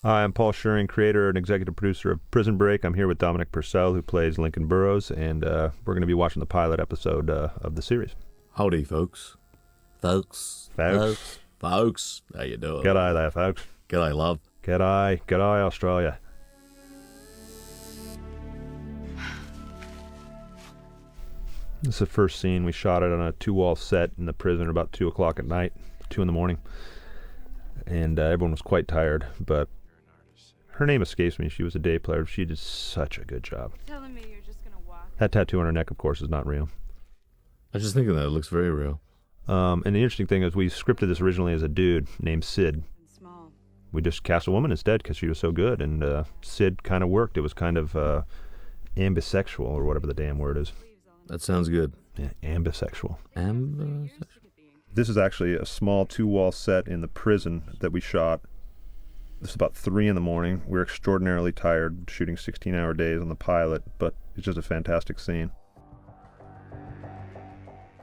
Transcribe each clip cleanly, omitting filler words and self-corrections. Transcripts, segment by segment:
Hi, I'm Paul Scheuring, creator and executive producer of Prison Break. I'm here with Dominic Purcell, who plays Linc and Burrows, and we're going to be watching the pilot episode of the series. Howdy, folks. Folks. How you doing? G'day there, folks. G'day, love. G'day. G'day, Australia. This is the first scene. We shot it on a two-wall set in the prison at about 2 o'clock at night, 2 in the morning. And everyone was quite tired, but her name escapes me. She was a day player. She did such a good job. Telling me you're just gonna walk. That tattoo on her neck, of course, is not real. I was just thinking that. It looks very real. And the interesting thing is we scripted this originally as a dude named Sid. Small. We just cast a woman instead because she was so good, and Sid kind of worked. It was kind of ambisexual, or whatever the damn word is. That sounds good. Yeah, ambisexual. Ambisexual? This is actually a small two-wall set in the prison that we shot. This is about 3 in the morning. We're extraordinarily tired, shooting 16-hour days on the pilot, but it's just a fantastic scene.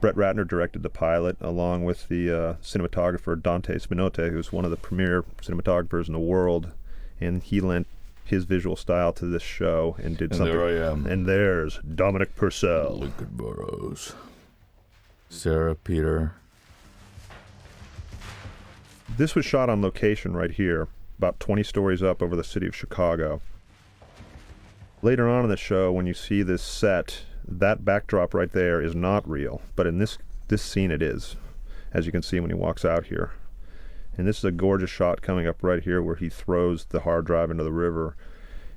Brett Ratner directed the pilot, along with the cinematographer Dante Spinote, who's one of the premier cinematographers in the world, and he lent his visual style to this show and did something. And there I am. And there's Dominic Purcell. Look at Burrows. Sarah, Peter. This was shot on location right here, about 20 stories up over the city of Chicago. Later on in the show, when you see this set, that backdrop right there is not real, but in this scene it is, as you can see when he walks out here. And this is a gorgeous shot coming up right here where he throws the hard drive into the river,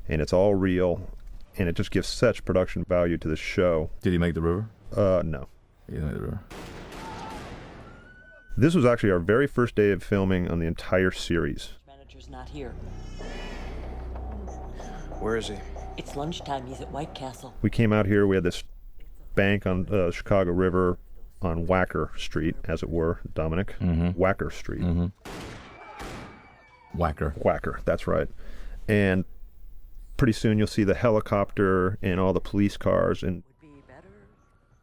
and it's all real, and it just gives such production value to the show. Did he make the river? No. He didn't make the river. This was actually our very first day of filming on the entire series. Manager's not here. Where is he? It's lunchtime. He's at White Castle. We came out here, we had this bank on Chicago River on Whacker Street, as it were, Dominic. Mm-hmm. Whacker Street. Mm-hmm. Whacker, that's right. And pretty soon you'll see the helicopter and all the police cars, and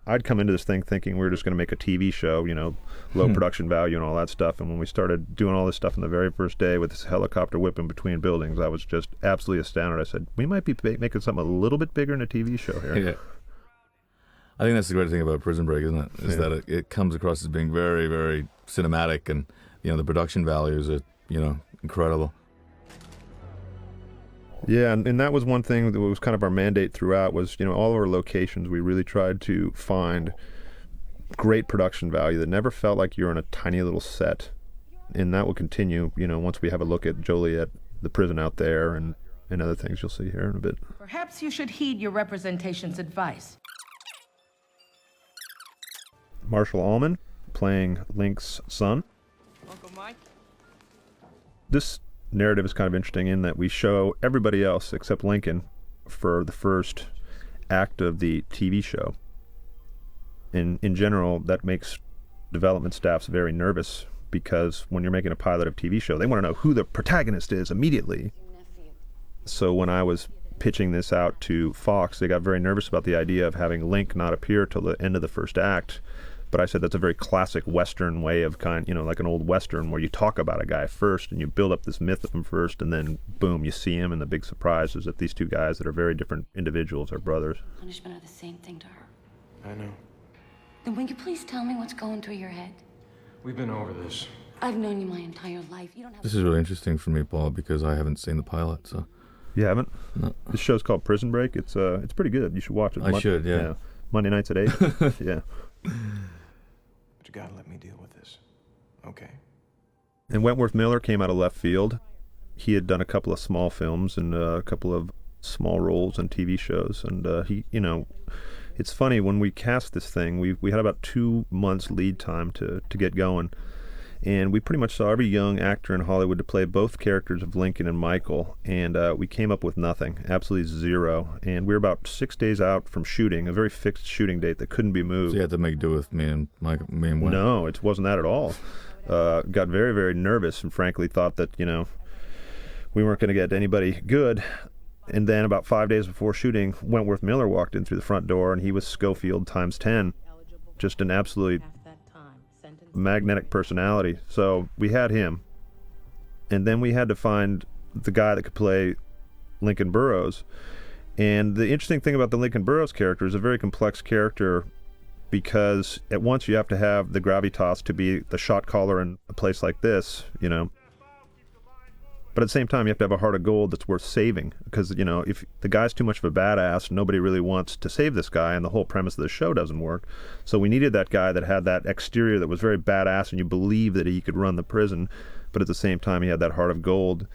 I'd come into this thing thinking we were just going to make a TV show, you know, low production value and all that stuff. And when we started doing all this stuff on the very first day with this helicopter whipping between buildings, I was just absolutely astounded. I said, we might be making something a little bit bigger than a TV show here. Yeah. I think that's the great thing about Prison Break, isn't it? Is that it comes across as being very, very cinematic, and, you know, the production values are, you know, incredible. Yeah, and that was one thing that was kind of our mandate throughout was, you know, all of our locations, we really tried to find great production value that never felt like you're in a tiny little set. And that will continue, you know, once we have a look at Joliet, the prison out there, and other things you'll see here in a bit. Perhaps you should heed your representation's advice. Marshall Allman playing Linc's son. Uncle Mike? This narrative is kind of interesting in that we show everybody else except Lincoln for the first act of the TV show. In general, that makes development staffs very nervous because when you're making a pilot of a TV show, they want to know who the protagonist is immediately. So when I was pitching this out to Fox, they got very nervous about the idea of having Linc not appear till the end of the first act. But I said that's a very classic Western way of you know, like an old Western where you talk about a guy first and you build up this myth of him first, and then boom, you see him, and the big surprise is that these two guys that are very different individuals are brothers. Punishment are the same thing to her. I know. Then will you please tell me what's going through your head? We've been over this. I've known you my entire life. You don't have. This is really interesting for me, Paul, because I haven't seen the pilot, so. You haven't? No. This show's called Prison Break. It's pretty good. You should watch it. I should, yeah. Monday nights at 8. Yeah. But you gotta let me deal with this, okay? And Wentworth Miller came out of left field. He had done a couple of small films and a couple of small roles in TV shows. And he, you know, it's funny, when we cast this thing, we had about 2 months lead time to get going. And we pretty much saw every young actor in Hollywood to play both characters of Lincoln and Michael, and we came up with nothing, absolutely zero. And we were about 6 days out from shooting, a very fixed shooting date that couldn't be moved. So you had to make do with me and Wayne. No, it wasn't that at all. Got very, very nervous and frankly thought that, you know, we weren't going to get anybody good. And then about 5 days before shooting, Wentworth Miller walked in through the front door, and he was Schofield times 10. Just an absolutely magnetic personality. So we had him, and then we had to find the guy that could play Lincoln Burrows. And the interesting thing about the Lincoln Burrows character is a very complex character because at once you have to have the gravitas to be the shot caller in a place like this, you know. But at the same time, you have to have a heart of gold that's worth saving because, you know, if the guy's too much of a badass, nobody really wants to save this guy, and the whole premise of the show doesn't work. So we needed that guy that had that exterior that was very badass, and you believe that he could run the prison, but at the same time, he had that heart of gold.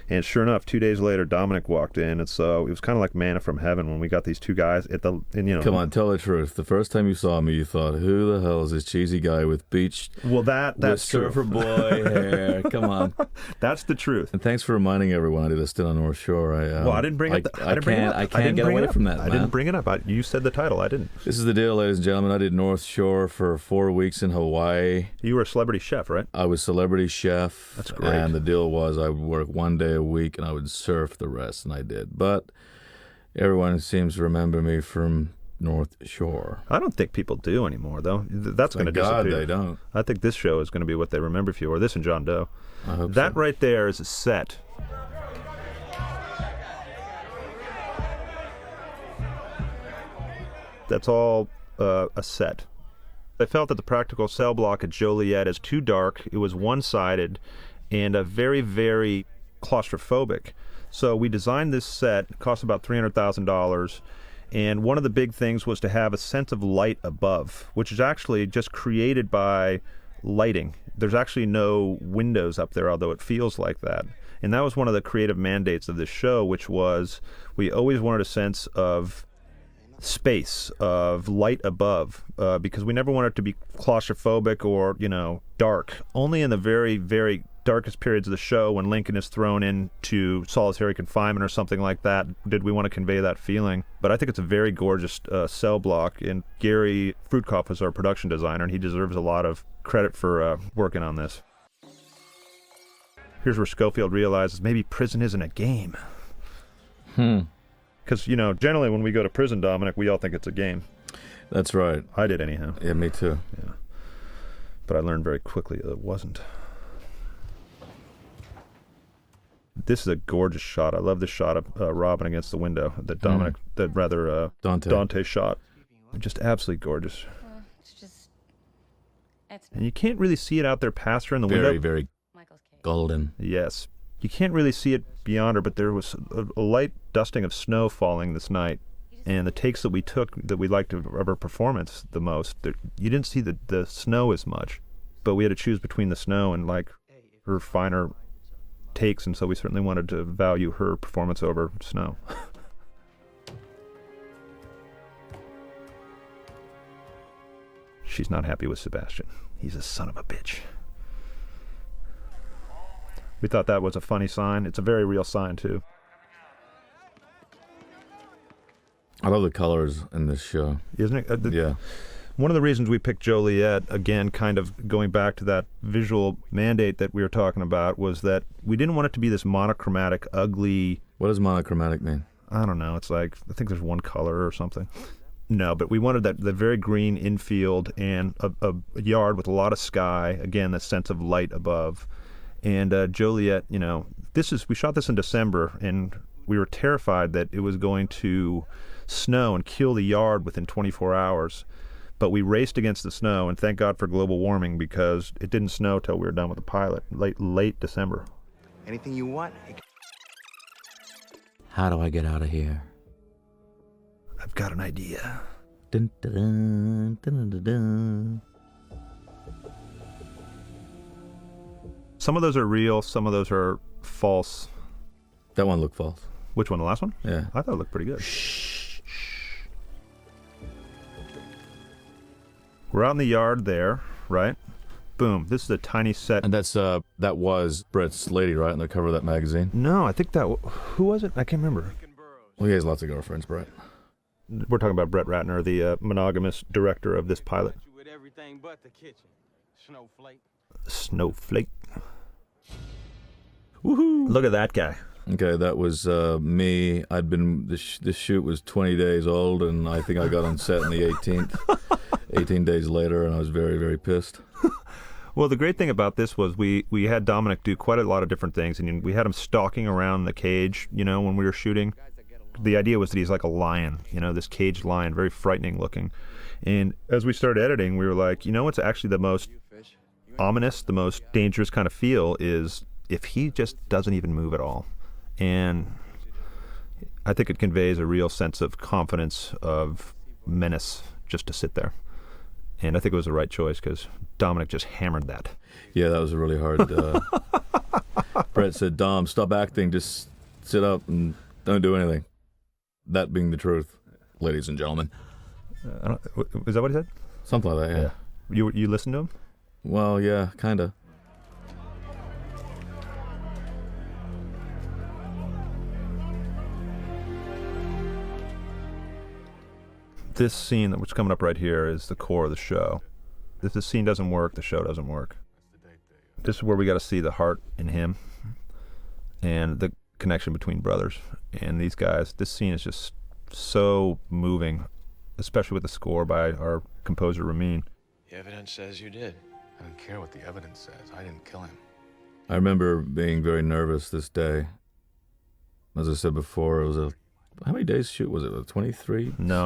And sure enough, 2 days later, Dominic walked in, and so it was kind of like manna from heaven when we got these two guys at the, and, you know. Come on, tell the truth. The first time you saw me, you thought, "Who the hell is this cheesy guy with beach? Well, that's surfer true. boy hair? Come on." That's the truth. And thanks for reminding everyone I did a stint on North Shore. Well, I didn't bring it. I can't get away from that. I didn't bring it up. You said the title. I didn't. This is the deal, ladies and gentlemen. I did North Shore for 4 weeks in Hawaii. You were a celebrity chef, right? I was celebrity chef. That's great. And the deal was I would work 1 day a week and I would surf the rest, and I did. But everyone seems to remember me from North Shore. I don't think people do anymore, though. That's going to God disappear. they don't. I think this show is going to be what they remember you for. This and John Doe. I hope That so. right there is a set. That's all a set. I felt that the practical cell block at Joliet is too dark. It was one-sided and very, very claustrophobic. So we designed this set. It cost about $300,000. And one of the big things was to have a sense of light above, which is actually just created by lighting. There's actually no windows up there, although it feels like that. And that was one of the creative mandates of this show, which was we always wanted a sense of space, of light above, because we never wanted it to be claustrophobic or, you know, dark. Only in the very, very darkest periods of the show, when Lincoln is thrown into solitary confinement or something like that, did we want to convey that feeling. But I think it's a very gorgeous cell block, and Gary Fruitkoff was our production designer, and he deserves a lot of credit for working on this. Here's where Schofield realizes maybe prison isn't a game. Because, you know, generally when we go to prison, Dominic, we all think it's a game. That's right. I did anyhow. Yeah, me too. Yeah. But I learned very quickly that it wasn't. This is a gorgeous shot. I love this shot of Robin against the window that Dominic, that rather Dante shot. Just absolutely gorgeous. It's just... It's And you can't really see it out there past her in the Very, window. very Michael's case. golden. Yes. You can't really see it beyond her, but there was a light dusting of snow falling this night. And the takes that we took that we liked of her performance the most, you didn't see the snow as much. But we had to choose between the snow and, like, her finer takes, and so we certainly wanted to value her performance over snow. She's not happy with Sebastian. He's a son of a bitch. We thought that was a funny sign. It's a very real sign, too. I love the colors in this show. Isn't it? Yeah. One of the reasons we picked Joliet, again, kind of going back to that visual mandate that we were talking about, was that we didn't want it to be this monochromatic, ugly... What does monochromatic mean? I don't know. It's like, I think there's one color or something. No, but we wanted that very green infield and a yard with a lot of sky. Again, that sense of light above. And Joliet, you know, we shot this in December, and we were terrified that it was going to snow and kill the yard within 24 hours. But we raced against the snow, and thank God for global warming, because it didn't snow till we were done with the pilot, late December. Anything you want? How do I get out of here? I've got an idea. Dun, dun, dun, dun, dun, dun. Some of those are real, some of those are false. That one looked false. Which one, the last one? Yeah. I thought it looked pretty good. We're out in the yard there, right? Boom. This is a tiny set. And that was Brett's lady, right, on the cover of that magazine? No, I think who was it? I can't remember. Well, he has lots of girlfriends, Brett. We're talking about Brett Ratner, the monogamous director of this pilot. With everything but the kitchen. Snowflake. Snowflake. Woohoo! Look at that guy. Okay, that was me. This shoot was 20 days old, and I think I got on set on the 18th. 18 days later, and I was very, very pissed. Well, the great thing about this was we had Dominic do quite a lot of different things, and we had him stalking around the cage, when we were shooting. The idea was that he's like a lion, this caged lion, very frightening looking. And as we started editing, we were like, what's actually the most ominous, the most dangerous kind of feel is if he just doesn't even move at all. And I think it conveys a real sense of confidence, of menace, just to sit there. And I think it was the right choice because Dominic just hammered that. Yeah, that was a really hard... Brett said, Dom, stop acting, just sit up and don't do anything. That being the truth, ladies and gentlemen. Is that what he said? Something like that, yeah. You listened to him? Well, yeah, kind of. This scene that's coming up right here is the core of the show. If this scene doesn't work, the show doesn't work. This is where we got to see the heart in him and the connection between brothers and these guys. This scene is just so moving, especially with the score by our composer Ramin. The evidence says you did. I don't care what the evidence says. I didn't kill him. I remember being very nervous this day. As I said before, it was how many days shoot was it? 23? No.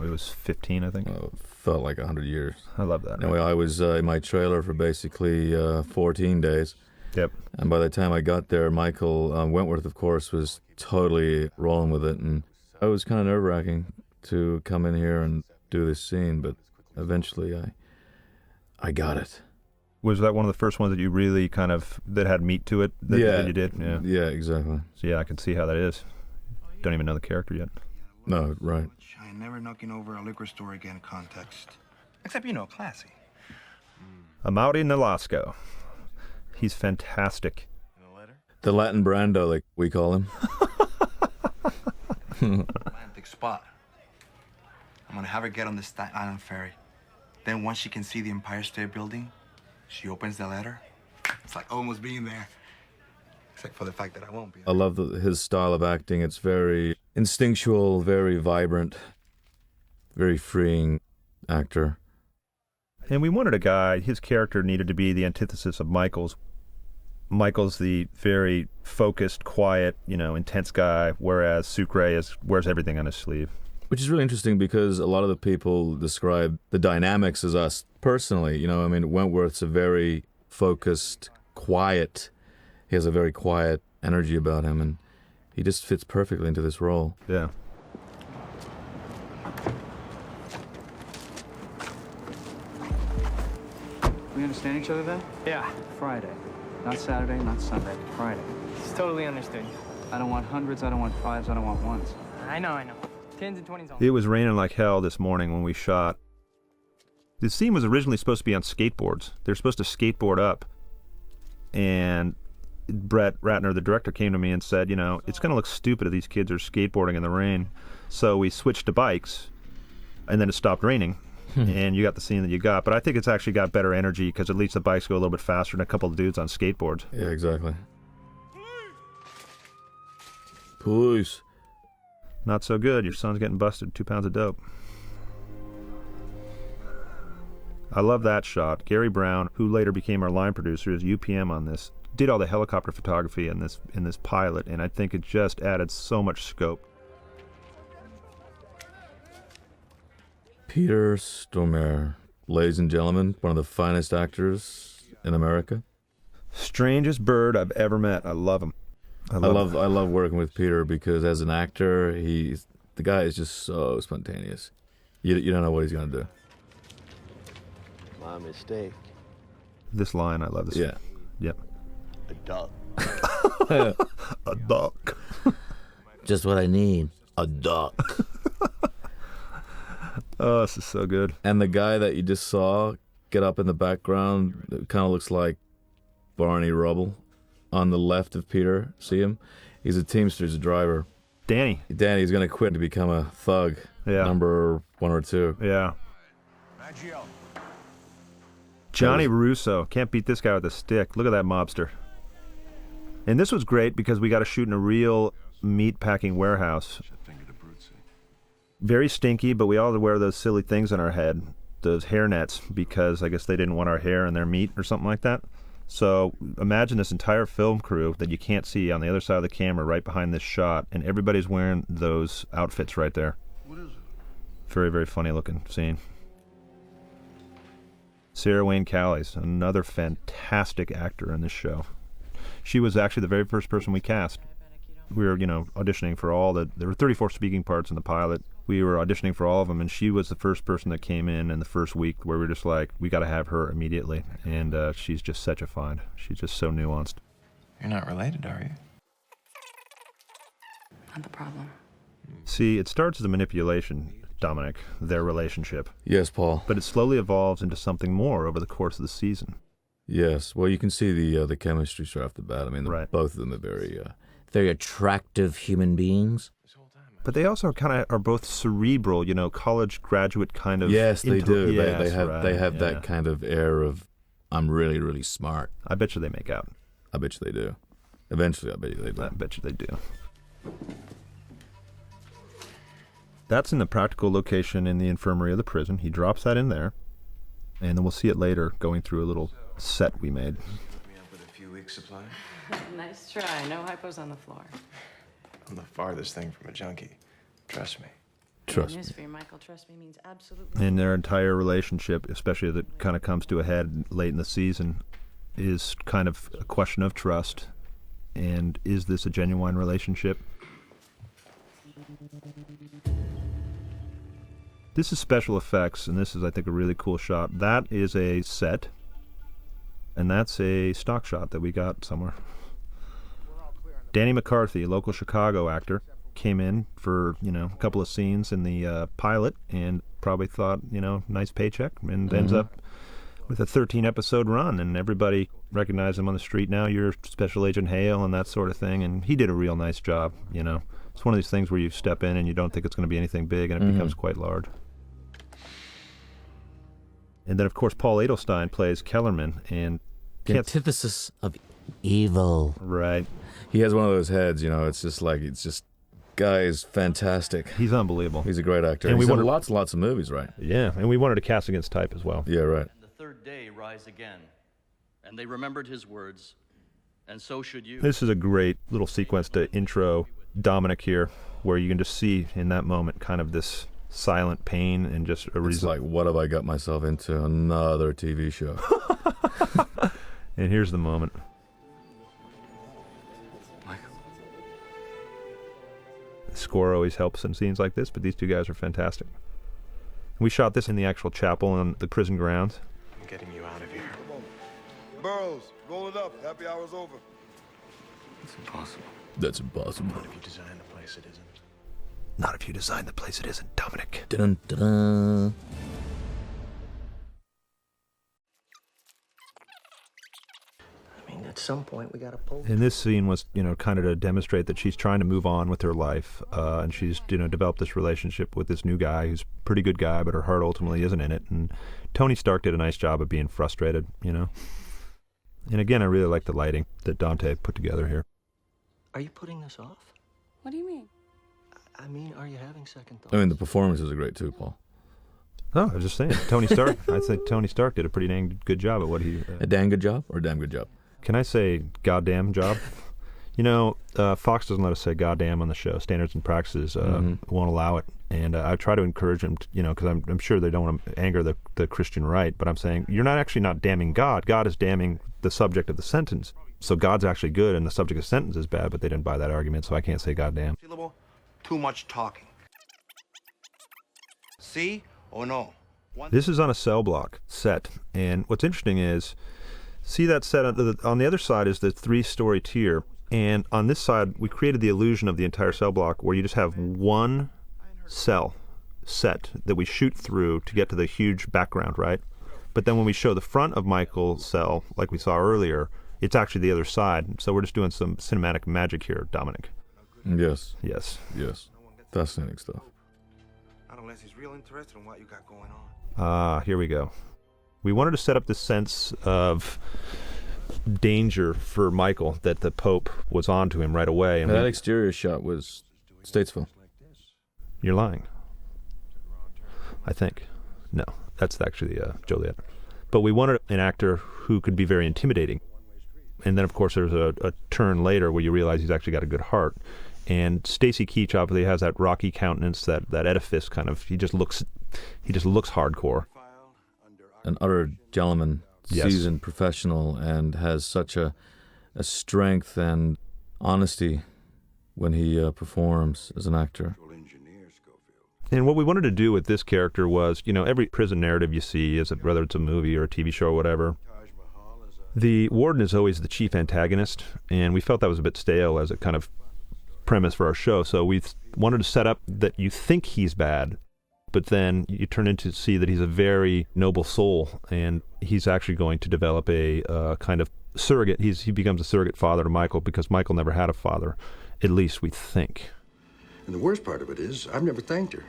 It was 15, I think. Oh, felt like 100 years. I love that. Anyway, I was in my trailer for basically 14 days. Yep. And by the time I got there, Michael Wentworth, of course, was totally rolling with it. And it was kind of nerve-wracking to come in here and do this scene, but eventually I got it. Was that one of the first ones that you really that had meat to it that you did? Yeah. Yeah, exactly. So yeah, I can see how that is. Don't even know the character yet. No, right. I never knocking over a liquor store again context. Except, classy. Mm. Nolasco. He's fantastic. The Latin Brando, like we call him. Romantic spot. I'm gonna have her get on the Staten Island ferry. Then once she can see the Empire State Building, she opens the letter. It's like almost being there. Except for the fact that I won't be there. I love his style of acting. It's very instinctual, very vibrant, very freeing actor. And we wanted a guy, his character needed to be the antithesis of Michael's. Michael's the very focused, quiet, intense guy, whereas Sucre wears everything on his sleeve. Which is really interesting because a lot of the people describe the dynamics as us personally. Wentworth's a very focused, quiet. He has a very quiet energy about him, and he just fits perfectly into this role. Yeah. We understand each other then? Yeah, Friday. Not Saturday, not Sunday. Friday. it's totally understood. I don't want hundreds, I don't want fives, I don't want ones. I know. 10s and 20s. It was raining like hell this morning when we shot. The scene was originally supposed to be on skateboards. They were supposed to skateboard up. And Brett Ratner, the director, came to me and said, it's going to look stupid if these kids are skateboarding in the rain. So we switched to bikes, and then it stopped raining. And you got the scene that you got. But I think it's actually got better energy because at least the bikes go a little bit faster than a couple of dudes on skateboards. Yeah, exactly. Police. Not so good. Your son's getting busted. 2 pounds of dope. I love that shot. Gary Brown, who later became our line producer, is UPM on this, did all the helicopter photography in this pilot, and I think it just added so much scope. Peter Stormare, ladies and gentlemen, one of the finest actors in America. Strangest bird I've ever met. I love him. I love working with Peter because as an actor, the guy is just so spontaneous. You don't know what he's gonna do. My mistake. This line, I love this. Yeah. Yep. A duck. A duck. Just what I need. A duck. Oh, this is so good. And the guy that you just saw get up in the background, it kind of looks like Barney Rubble on the left of Peter. See him? He's a Teamster, he's a driver. Danny's going to quit to become a thug. Yeah. Number 1 or 2. Yeah. Johnny Russo. Can't beat this guy with a stick. Look at that mobster. And this was great because we got to shoot in a real meat-packing warehouse. Very stinky, but we all wear those silly things on our head. those hair nets because I guess they didn't want our hair in their meat or something like that. So imagine this entire film crew that you can't see on the other side of the camera right behind this shot, and everybody's wearing those outfits right there. What is it? Very, very funny looking scene. Sarah Wayne Callies, another fantastic actor in this show. She was actually the very first person we cast. We were, auditioning for there were 34 speaking parts in the pilot. We were auditioning for all of them, and she was the first person that came in the first week where we were just like, we got to have her immediately. And she's just such a find. She's just so nuanced. You're not related, are you? Not the problem. See, it starts as a manipulation, Dominic, their relationship. Yes, Paul. But it slowly evolves into something more over the course of the season. Yes. Well, you can see the chemistry straight off the bat. I mean, right. Both of them are very attractive human beings. But they also kind of are both cerebral, college graduate kind of. Yes, they do. Yes, they have that kind of air of, I'm really, really smart. I bet you they make out. I bet you they do. Eventually, I bet you they do. I bet you they do. That's in the practical location in the infirmary of the prison. He drops that in there, and then we'll see it later going through a little set we made. Hook me up with a few weeks' supply. Nice try. No hypos on the floor. I'm the farthest thing from a junkie. Trust me. Trust me. News for you, Michael. Trust me means absolutely. And their entire relationship, especially as it kind of comes to a head late in the season, is kind of a question of trust. And is this a genuine relationship? This is special effects, and this is, I think, a really cool shot. That is a set, and that's a stock shot that we got somewhere. Danny McCarthy, a local Chicago actor, came in for, a couple of scenes in the pilot and probably thought, nice paycheck, and ends up with a 13-episode run, and everybody recognizes him on the street now. You're Special Agent Hale and that sort of thing, and he did a real nice job, It's one of these things where you step in and you don't think it's going to be anything big, and it becomes quite large. And then, of course, Paul Adelstein plays Kellerman, and the antithesis of evil. Right. He has one of those heads, it's just, guy is fantastic. He's unbelievable. He's a great actor. And he's we done lots and lots of movies, right? Yeah, and we wanted to cast against type as well. Yeah, right. The third day rise again, and they remembered his words, and so should you. This is a great little sequence to intro Dominic here, where you can just see in that moment kind of this silent pain and just a It's like, what have I got myself into? Another TV show. And here's the moment. The score always helps in scenes like this, but these two guys are fantastic. We shot this in the actual chapel on the prison grounds. I'm getting you out of here. Burrows, roll it up. Happy hour's over. It's impossible. That's impossible. Not if you design the place it isn't. Not if you design the place it isn't, Dominic. Dun, dun, dun. At some point, we gotta pull. And this scene was, kind of to demonstrate that she's trying to move on with her life, and she's, developed this relationship with this new guy who's a pretty good guy, but her heart ultimately isn't in it. And Tony Stark did a nice job of being frustrated, And again, I really like the lighting that Dante put together here. Are you putting this off? What do you mean? I mean, are you having second thoughts? I mean, the performances are great too, Paul. Oh, I was just saying, Tony Stark. I think Tony Stark did a pretty dang good job at what he. A dang good job or a damn good job? Can I say goddamn job? Fox doesn't let us say goddamn on the show. Standards and practices won't allow it. And I try to encourage them, because I'm sure they don't want to anger the Christian right, but I'm saying you're not damning God. God is damning the subject of the sentence. So God's actually good and the subject of the sentence is bad, but they didn't buy that argument, so I can't say goddamn. Too much talking. See or no? This is on a cell block set, and what's interesting is, see that set on the other side is the 3-story tier, and on this side we created the illusion of the entire cell block where you just have one cell set that we shoot through to get to the huge background, right? But then when we show the front of Michael's cell, like we saw earlier, it's actually the other side. So we're just doing some cinematic magic here, Dominic. Yes. Yes. Yes. Fascinating stuff. Not unless he's real interested in what you got going on. Here we go. We wanted to set up this sense of danger for Michael that the Pope was on to him right away. And that exterior shot was Statesville. You're lying. I think. No. That's actually Joliet. But we wanted an actor who could be very intimidating. And then, of course, there's a turn later where you realize he's actually got a good heart. And Stacy Keach obviously has that rocky countenance, that edifice kind of. He just looks hardcore. An utter gentleman, Yes. seasoned professional, and has such a strength and honesty when he performs as an actor. And what we wanted to do with this character was, every prison narrative you see, whether it's a movie or a TV show or whatever, the warden is always the chief antagonist, and we felt that was a bit stale as a kind of premise for our show. So we wanted to set up that you think he's bad, but then you turn into see that he's a very noble soul, and he's actually going to develop a kind of surrogate. He becomes a surrogate father to Michael because Michael never had a father, at least we think. And the worst part of it is, I've never thanked her.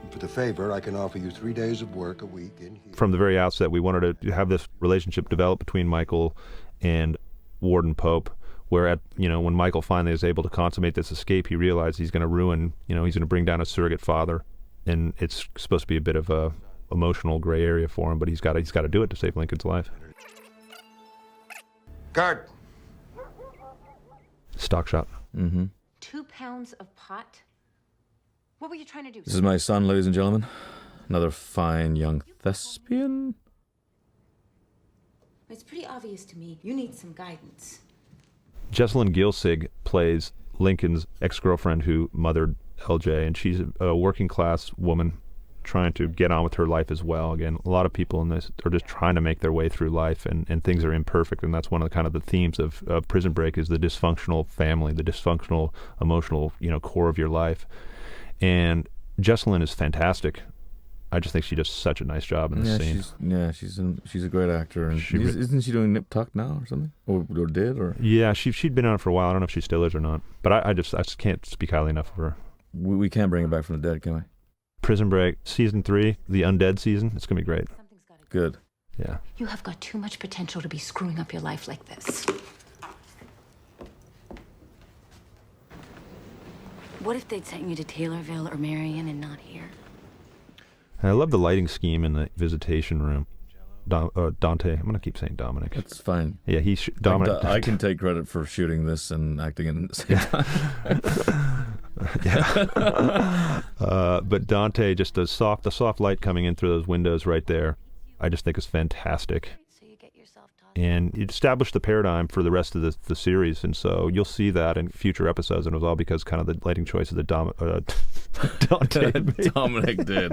For the favor, I can offer you 3 days of work a week in here. From the very outset, we wanted to have this relationship develop between Michael and Warden Pope, where when Michael finally is able to consummate this escape, he realizes he's going to ruin, he's going to bring down a surrogate father, and it's supposed to be a bit of a emotional gray area for him, but he's got to do it to save Lincoln's life. Guard. Stock shot. Mm-hmm. 2 pounds of pot? What were you trying to do? This is my son, ladies and gentlemen. Another fine young thespian. It's pretty obvious to me. You need some guidance. Jessalyn Gilsig plays Lincoln's ex-girlfriend who mothered LJ, and she's a working-class woman trying to get on with her life as well. Again, a lot of people in this are just trying to make their way through life, and things are imperfect, and that's one of the kind of the themes of Prison Break is the dysfunctional family, the dysfunctional emotional core of your life. And Jessalyn is fantastic. I just think she does such a nice job in this scene. She's a great actor, and isn't she doing Nip Tuck now or something, or did or? Yeah, she'd been on it for a while. I don't know if she still is or not, but I just can't speak highly enough of her. We can't bring her back from the dead, can we? Prison Break season 3, the undead season. It's gonna be great. Good. Yeah. You have got too much potential to be screwing up your life like this. What if they'd sent you to Taylorville or Marion and not here? I love the lighting scheme in the visitation room. Dante, I'm going to keep saying Dominic. That's fine. Yeah, Dominic. I can take credit for shooting this and acting in the same time. Yeah. But Dante, just the soft light coming in through those windows right there, I just think is fantastic. And you establish the paradigm for the rest of the series, and so you'll see that in future episodes, and it was all because kind of the lighting choices that Dante made. Dominic did.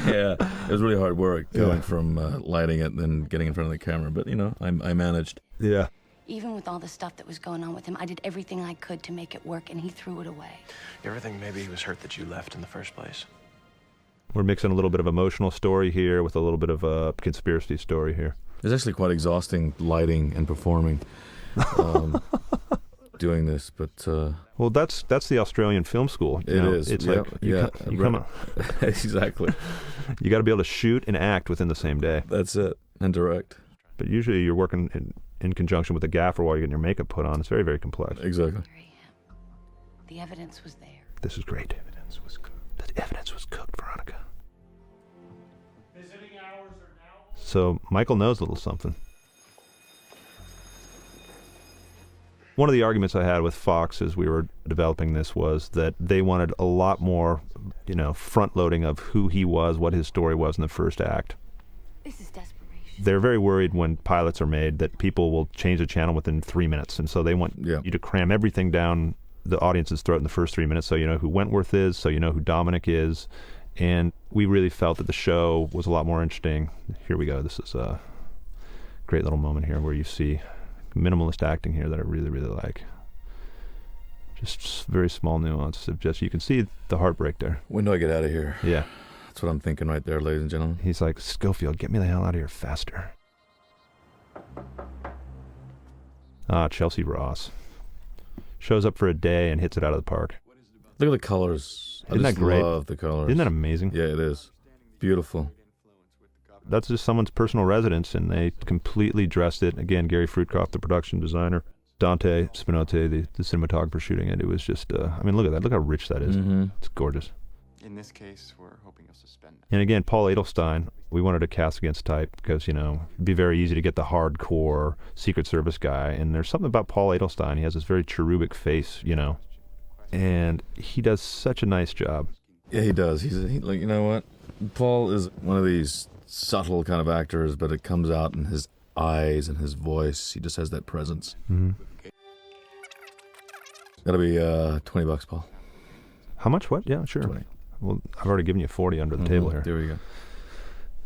Yeah, it was really hard work going from lighting it and then getting in front of the camera, but I managed. Yeah. Even with all the stuff that was going on with him, I did everything I could to make it work, and he threw it away. You ever think maybe he was hurt that you left in the first place? We're mixing a little bit of emotional story here with a little bit of a conspiracy story here. It's actually quite exhausting lighting and performing doing this, but well, that's the Australian film school. It is. It's yeah, like you come out. Exactly. You got to be able to shoot and act within the same day. That's it, and direct. But usually you're working in conjunction with a gaffer while you're getting your makeup put on. It's very, very complex. Exactly. The evidence was there. This is great. The evidence was cooked, Veronica. So Michael knows a little something. One of the arguments I had with Fox as we were developing this was that they wanted a lot more, front-loading of who he was, what his story was in the first act. This is desperation. They're very worried when pilots are made that people will change the channel within 3 minutes, and so they want you to cram everything down the audience's throat in the first 3 minutes so you know who Wentworth is, so you know who Dominic is. And we really felt that the show was a lot more interesting. Here we go. This is a great little moment here where you see minimalist acting here that I really, really like. Just very small nuance of just, you can see the heartbreak there. When do I get out of here? Yeah. That's what I'm thinking right there, ladies and gentlemen. He's like, Schofield, get me the hell out of here faster. Chelsea Ross. Shows up for a day and hits it out of the park. Look at the colors. Isn't that great? I love the colors. Isn't that amazing? Yeah, it is. Beautiful. That's just someone's personal residence, and they completely dressed it. Again, Gary Fruitkoff, the production designer. Dante Spinotti, the cinematographer shooting it. It was just, I mean, look at that. Look how rich that is. It's gorgeous. In this case, we're hoping you'll suspend it. And again, Paul Edelstein, we wanted to cast against type because, you know, it'd be very easy to get the hardcore Secret Service guy. And there's something about Paul Edelstein. He has this very cherubic face, you know, and he does such a nice job. Yeah, he does. He's like, you know what? Paul is one of these subtle kind of actors, but it comes out in his eyes and his voice. He just has that presence. That'll be $20, Paul. How much? What? Yeah, sure. 20. Well, I've already given you 40 under the table here. There we go.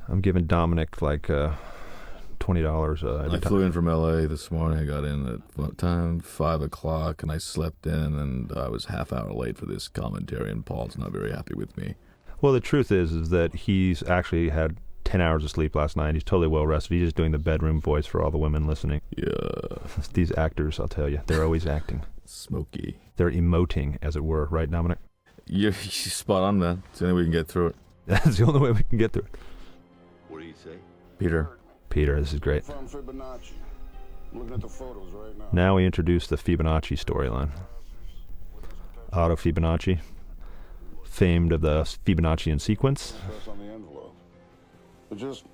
I'm giving Dominic like $20. I flew in from LA this morning. I got in at what time? 5 o'clock, and I slept in, and I was half hour late for this commentary, and Paul's not very happy with me. Well, the truth is that he's actually had 10 hours of sleep last night. He's totally well rested. He's just doing the bedroom voice for all the women listening. Yeah. These actors, I'll tell you, they're always acting. Smoky. They're emoting, as it were. Right, Dominic? You're spot on, man. It's the only way we can get through it. That's the only way we can get through it. What do you say? Peter, this is great. From Fibonacci. I'm looking at the photos right now. Now we introduce the Fibonacci storyline. Otto Fibonacci, famed of the Fibonaccian sequence. Press on the envelope. But just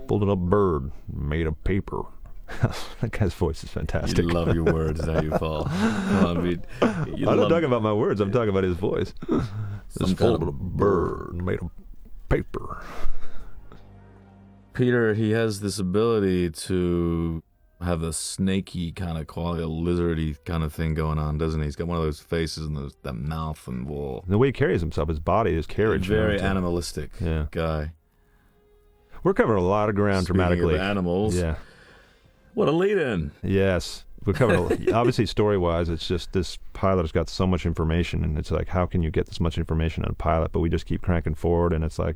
Folded up bird made of paper. That guy's voice is fantastic. you love your words, now you fall. Come on, I'm not talking about my words. I'm talking about his voice. This folded up bird made of paper. Peter, he has this ability to have a snaky kind of quality, a lizardy kind of thing going on, doesn't he? He's got one of those faces and that mouth and wall. The way he carries himself, his body, his carriage. Very animalistic guy. We're covering a lot of ground dramatically. Of animals. Yeah. What a lead-in. Yes. We're covering, obviously, story-wise, it's just this pilot has got so much information, and it's like, how can you get this much information on a pilot? But we just keep cranking forward, and it's like,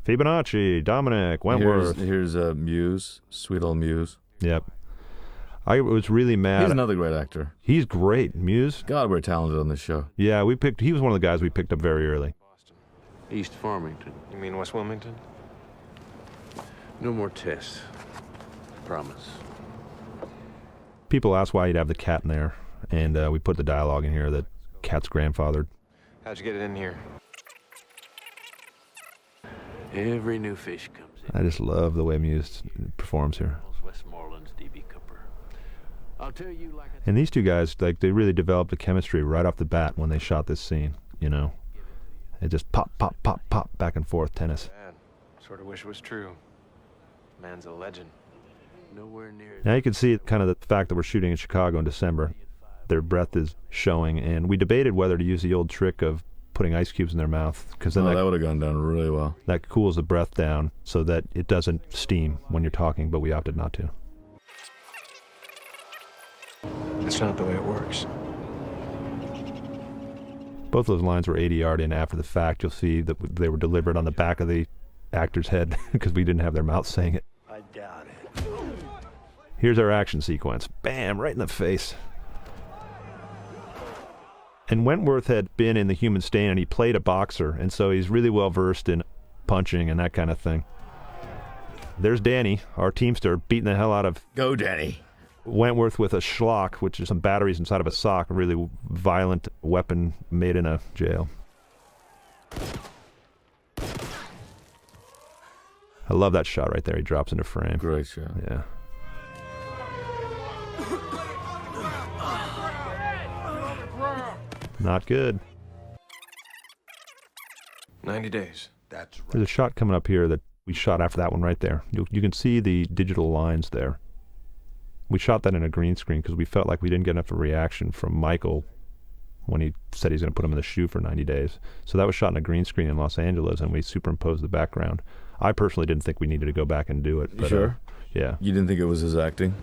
Fibonacci, Dominic, Wentworth. Here's Muse, sweet old Muse. Yep. I was really mad. He's another great actor. He's great. Muse. God, we're talented on this show. Yeah, he was one of the guys we picked up very early. East Farmington. You mean West Wilmington? No more tests. Promise. People ask why you'd have the cat in there, and we put the dialogue in here that cat's grandfathered. How'd you get it in here? Every new fish comes in. I just love the way Muse performs here. Westmoreland's D.B. Cooper. I'll tell you like And these two guys, like, they really developed a chemistry right off the bat when they shot this scene, you know. It just pop, pop, pop, pop, back and forth tennis. Bad. Sort of wish it was true. Man's a legend. Nowhere near. Now you can see kind of the fact that we're shooting in Chicago in December. Their breath is showing, and we debated whether to use the old trick of putting ice cubes in their mouth, because then that would have gone down really well. That cools the breath down so that it doesn't steam when you're talking, but we opted not to. That's not the way it works. Both those lines were ADR'd in after the fact. You'll see that they were delivered on the back of the actor's head because we didn't have their mouth saying it. I doubt it. Here's our action sequence. Bam, right in the face. And Wentworth had been in the Human Stain, and he played a boxer, and so he's really well versed in punching and that kind of thing. There's Danny, our teamster, beating the hell out of... Go, Danny. Wentworth with a schlock, which is some batteries inside of a sock, a really violent weapon made in a jail. I love that shot right there. He drops into frame. Great shot. Yeah. Not good. 90 days. That's right. There's a shot coming up here that we shot after that one right there. You can see the digital lines there. We shot that in a green screen because we felt like we didn't get enough of a reaction from Michael when he said he's going to put him in the shoe for 90 days. So that was shot in a green screen in Los Angeles, and we superimposed the background. I personally didn't think we needed to go back and do it. But, sure? Yeah. You didn't think it was his acting?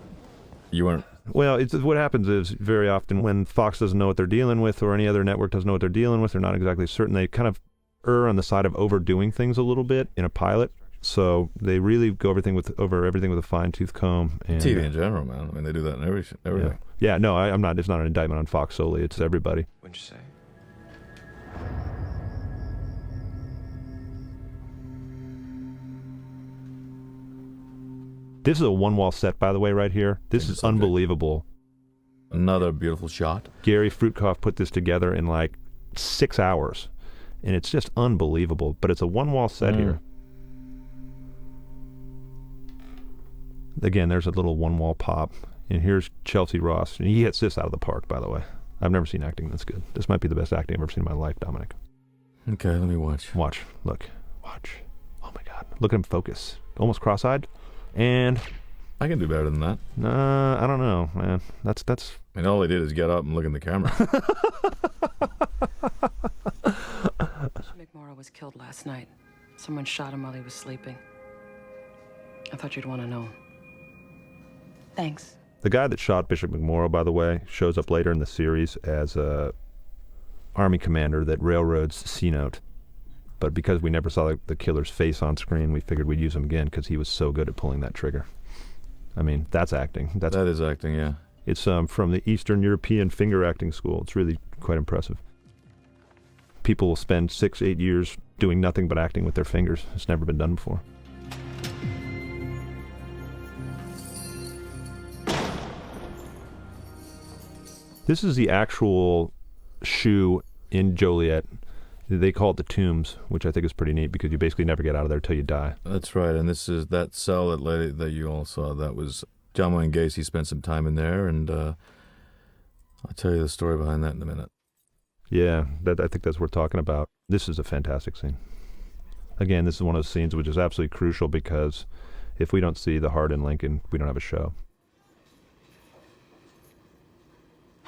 You weren't? Well, what happens is very often when Fox doesn't know what they're dealing with or any other network doesn't know what they're dealing with, they're not exactly certain. They kind of err on the side of overdoing things a little bit in a pilot. So they really go over everything with a fine-tooth comb. And, TV in general, man. I mean, they do that in everything. Yeah, no, I'm not. It's not an indictment on Fox solely. It's everybody. What'd you say? This is a one-wall set, by the way, right here. This is unbelievable. Another beautiful shot. Gary Fruitkoff put this together in like 6 hours, and it's just unbelievable. But it's a one-wall set here. Again, there's a little one-wall pop, and here's Chelsea Ross, and he hits this out of the park, by the way. I've never seen acting this good. This might be the best acting I've ever seen in my life, Dominic. Okay, let me watch. Watch. Look. Watch. Oh, my God. Look at him focus. Almost cross-eyed. And... I can do better than that. I don't know, man. That's... I mean, all he did is get up and look in the camera. Bishop McMorrow was killed last night. Someone shot him while he was sleeping. I thought you'd want to know. Thanks. The guy that shot Bishop McMorrow, by the way, shows up later in the series as a Army commander that railroads C-Note. But because we never saw the killer's face on screen, we figured we'd use him again because he was so good at pulling that trigger. I mean, that's acting. That is acting, yeah. It's from the Eastern European finger acting school. It's really quite impressive. People will spend 6-8 years doing nothing but acting with their fingers. It's never been done before. This is the actual shoe in Joliet. They call it the Tombs, which I think is pretty neat because you basically never get out of there till you die. That's right, and this is that cell that you all saw. That was John Wayne Gacy spent some time in there, and I'll tell you the story behind that in a minute. Yeah, I think that's worth talking about. This is a fantastic scene. Again, this is one of those scenes which is absolutely crucial because if we don't see the heart in Lincoln, we don't have a show.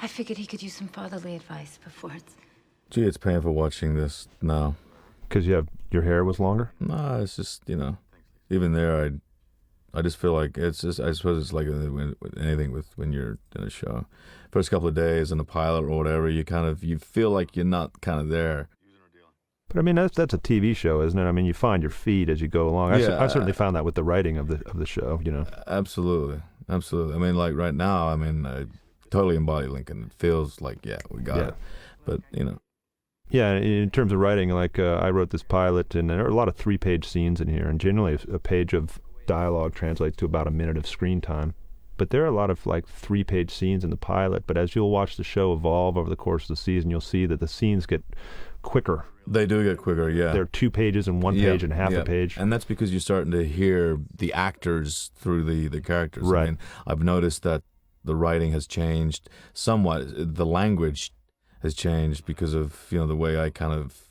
I figured he could use some fatherly advice before it's... Gee, it's painful watching this now. Because your hair was longer? No, it's just, even there, I just feel like it's just, I suppose it's like anything when you're in a show. First couple of days in a pilot or whatever, you feel like you're not kind of there. But I mean, that's a TV show, isn't it? I mean, you find your feet as you go along. I certainly found that with the writing of the show, Absolutely. I mean, like right now, I totally embody Lincoln. It feels like, we got it. But, Yeah, in terms of writing, like I wrote this pilot, and there are a lot of 3-page scenes in here, and generally a page of dialogue translates to about a minute of screen time. But there are a lot of 3-page scenes in the pilot, but as you'll watch the show evolve over the course of the season, you'll see that the scenes get quicker. They do get quicker, yeah. They're 2 pages and 1 page and half a page. And that's because you're starting to hear the actors through the characters. Right. I mean, I've noticed that the writing has changed somewhat. The language has changed because of the way I kind of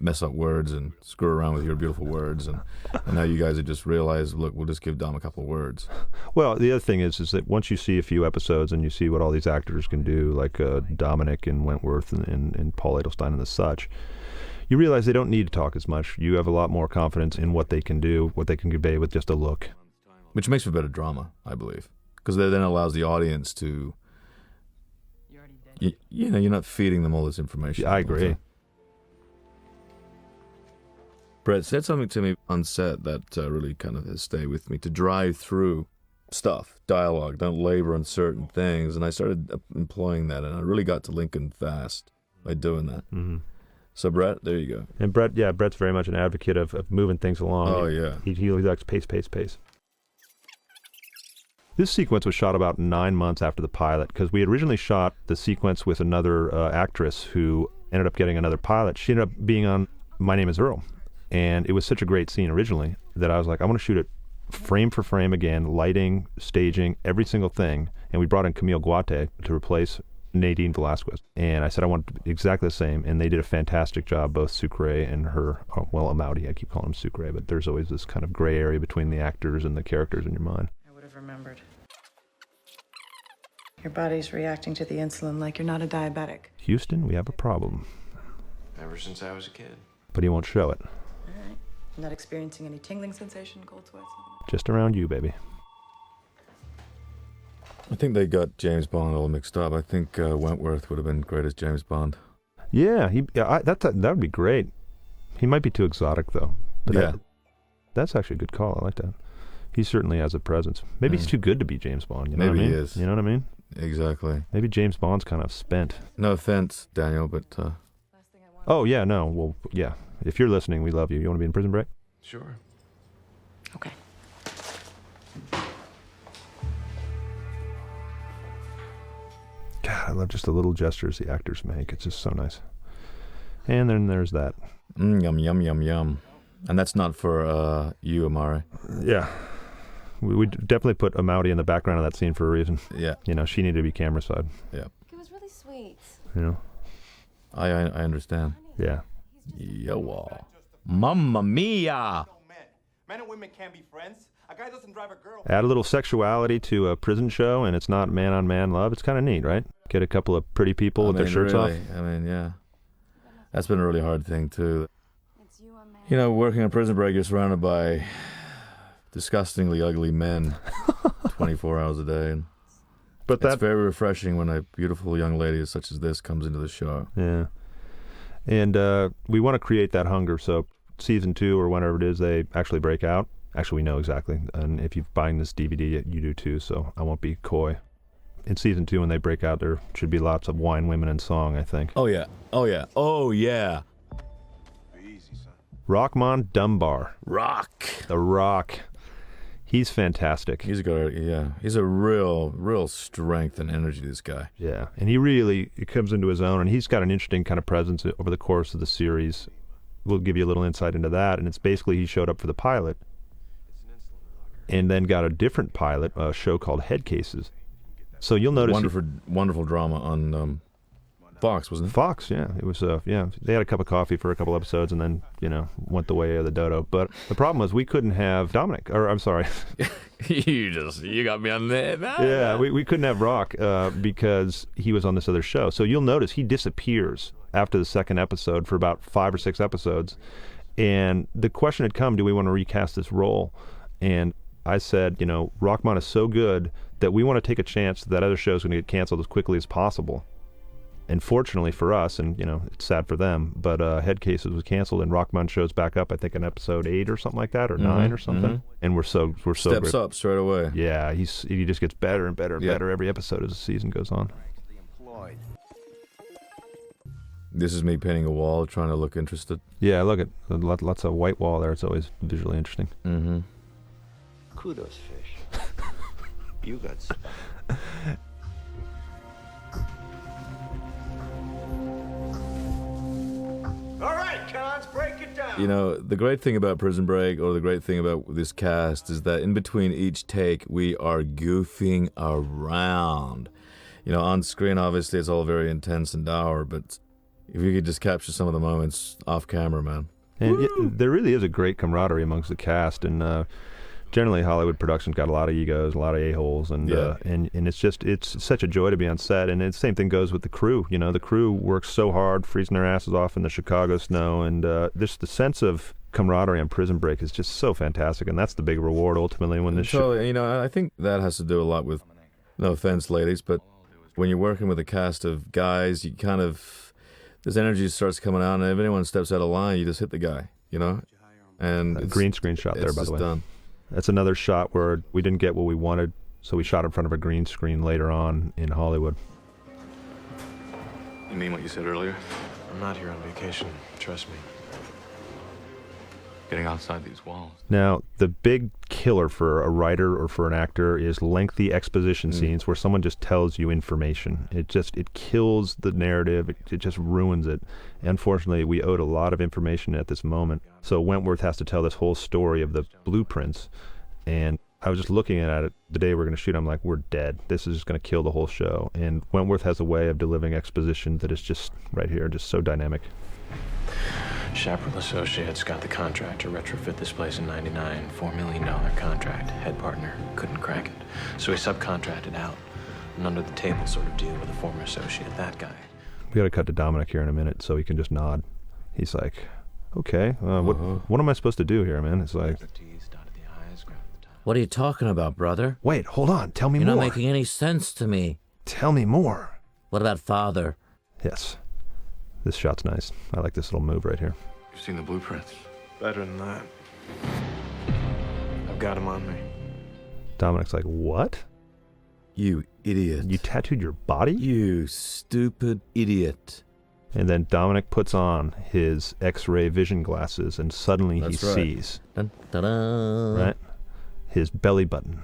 mess up words and screw around with your beautiful words, and now you guys have just realized, look, we'll just give Dom a couple of words. Well, the other thing is that once you see a few episodes and you see what all these actors can do, like Dominic and Wentworth and Paul Edelstein and the such, you realize they don't need to talk as much. You have a lot more confidence in what they can do, what they can convey with just a look. Which makes for better drama, I believe, because that then allows the audience to... you're not feeding them all this information. Yeah, I agree. Brett said something to me on set that really kind of has stayed with me, to drive through stuff, dialogue, don't labor on certain things, and I started employing that, and I really got to Lincoln fast by doing that. Mm-hmm. So Brett, there you go. And Brett's very much an advocate of moving things along. Oh, yeah. He likes pace. This sequence was shot about 9 months after the pilot because we had originally shot the sequence with another actress who ended up getting another pilot. She ended up being on My Name is Earl. And it was such a great scene originally that I was like, I want to shoot it frame for frame again, lighting, staging, every single thing. And we brought in Camille Guate to replace Nadine Velasquez. And I said I want exactly the same. And they did a fantastic job, both Sucre and her, Amaury. I keep calling him Sucre, but there's always this kind of gray area between the actors and the characters in your mind. I would have remembered. Your body's reacting to the insulin like you're not a diabetic. Houston, we have a problem. Ever since I was a kid. But he won't show it. All right. I'm not experiencing any tingling sensation, cold sweats. Just around you, baby. I think they got James Bond all mixed up. I think Wentworth would have been great as James Bond. Yeah, that would be great. He might be too exotic, though. But yeah. That's actually a good call. I like that. He certainly has a presence. Maybe he's too good to be James Bond. You know Maybe what I mean? he is. You know what I mean? Exactly. Maybe James Bond's kind of spent. No offense, Daniel, but... Oh, yeah, no. Well, yeah. If you're listening, we love you. You want to be in Prison Break? Sure. Okay. God, I love just the little gestures the actors make. It's just so nice. And then there's that. Yum, yum, yum, yum. And that's not for you, Amaury. Yeah. We definitely put Amaury in the background of that scene for a reason. Yeah. You know, she needed to be camera side. Yeah. It was really sweet. You know? I understand. Yeah. Yo, Mamma mia! Men and women can't be friends. A guy doesn't drive a girl. Add a little sexuality to a prison show, and it's not man-on-man love. It's kind of neat, right? Get a couple of pretty people with their shirts off. I mean, yeah. That's been a really hard thing, too. You know, working on Prison Break, you're surrounded by disgustingly ugly men 24 hours a day. But that's very refreshing when a beautiful young lady such as this comes into the show. Yeah. And we want to create that hunger, so season 2 or whenever it is, they actually break out. Actually, we know exactly. And if you're buying this DVD, you do too, so I won't be coy. In season 2, when they break out, there should be lots of wine, women, and song, I think. Oh, yeah. Oh, yeah. Oh, yeah. Rockmond Dunbar. Rock. The Rock. He's fantastic. He's a real strength and energy, this guy. Yeah, and he comes into his own, and he's got an interesting kind of presence over the course of the series. We'll give you a little insight into that, and it's basically he showed up for the pilot and then got a different pilot, a show called Head Cases. So you'll notice... Wonderful drama on Fox, wasn't it? Fox, yeah. It was, they had a cup of coffee for a couple episodes and then, went the way of the dodo. But the problem was we couldn't have Dominic, or I'm sorry. You got me on there. Yeah, we couldn't have Rock because he was on this other show. So you'll notice he disappears after the second episode for about 5 or 6 episodes. And the question had come, do we want to recast this role? And I said, Rockmond is so good that we want to take a chance that other show's going to get canceled as quickly as possible. And fortunately for us, and it's sad for them, but Head Cases was canceled and Rockmond shows back up, I think in episode 8 or something like that, or 9 or something. And we're so steps up straight away. Yeah, he just gets better and better and better every episode as the season goes on. This is me painting a wall, trying to look interested. Yeah, look at lots of white wall there. It's always visually interesting. Mm-hmm. Kudos, fish. You got some. All right, cons, break it down. The great thing about Prison Break, or the great thing about this cast, is that in between each take, we are goofing around. On screen, obviously, it's all very intense and dour, but if you could just capture some of the moments off camera, man. And there really is a great camaraderie amongst the cast, and generally Hollywood productions got a lot of egos, a lot of a-holes, and it's such a joy to be on set. And the same thing goes with the crew. The crew works so hard, freezing their asses off in the Chicago snow, and the sense of camaraderie on Prison Break is just so fantastic, and that's the big reward ultimately when this show. I think that has to do a lot with, no offense, ladies, but when you're working with a cast of guys, you kind of, this energy starts coming out, and if anyone steps out of line, you just hit the guy, And a green screen shot there, by the way. Done. That's another shot where we didn't get what we wanted, so we shot in front of a green screen later on in Hollywood. You mean what you said earlier? I'm not here on vacation. Trust me. Getting outside these walls. Now, the big killer for a writer or for an actor is lengthy exposition scenes where someone just tells you information. It kills the narrative. It just ruins it. Unfortunately, we owed a lot of information at this moment. So Wentworth has to tell this whole story of the blueprints. And I was just looking at it the day we're going to shoot. I'm like, we're dead. This is just going to kill the whole show. And Wentworth has a way of delivering exposition that is just right here, just so dynamic. Chaparral Associates got the contract to retrofit this place in '99. $4 million contract. Head partner couldn't crack it. So he subcontracted out. An under-the-table sort of deal with a former associate, that guy. We got to cut to Dominic here in a minute so he can just nod. He's like, okay, what am I supposed to do here, man? It's like... What are you talking about, brother? Wait, hold on. Tell me more. You're not making any sense to me. Tell me more. What about father? Yes. This shot's nice. I like this little move right here. You've seen the blueprints. Better than that. I've got them on me. Dominic's like, what? You idiot. You tattooed your body? You stupid idiot. And then Dominic puts on his X-ray vision glasses, and suddenly he sees, dun, dun, dun. Right, his belly button.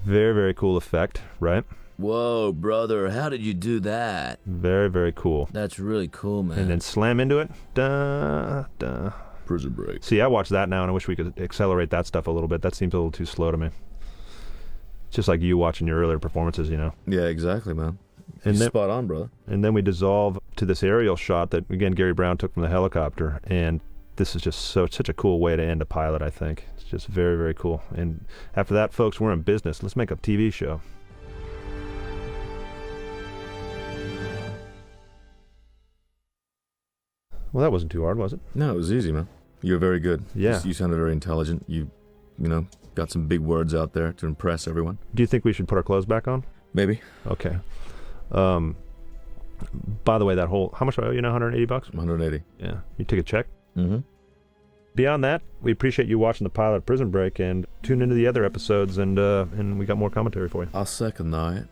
Very, very cool effect, right? Whoa, brother, how did you do that? Very, very cool. That's really cool, man. And then slam into it. Duh, duh. Prison Break. See, I watch that now, and I wish we could accelerate that stuff a little bit. That seems a little too slow to me. Just like you watching your earlier performances, you know. Yeah, exactly, man. And then, spot on, brother. And then we dissolve to this aerial shot that, again, Gary Brown took from the helicopter. And this is just such a cool way to end a pilot, I think. It's just very, very cool. And after that, folks, we're in business. Let's make a TV show. Well, that wasn't too hard, was it? No, it was easy, man. You were very good. Yeah. You sounded very intelligent. You know, got some big words out there to impress everyone. Do you think we should put our clothes back on? Maybe. Okay. By the way, that whole, how much do I owe you now? $180? 180. Yeah. You take a check? Mm-hmm. Beyond that, we appreciate you watching the pilot of Prison Break, and tune into the other episodes, and we got more commentary for you. I'll second that.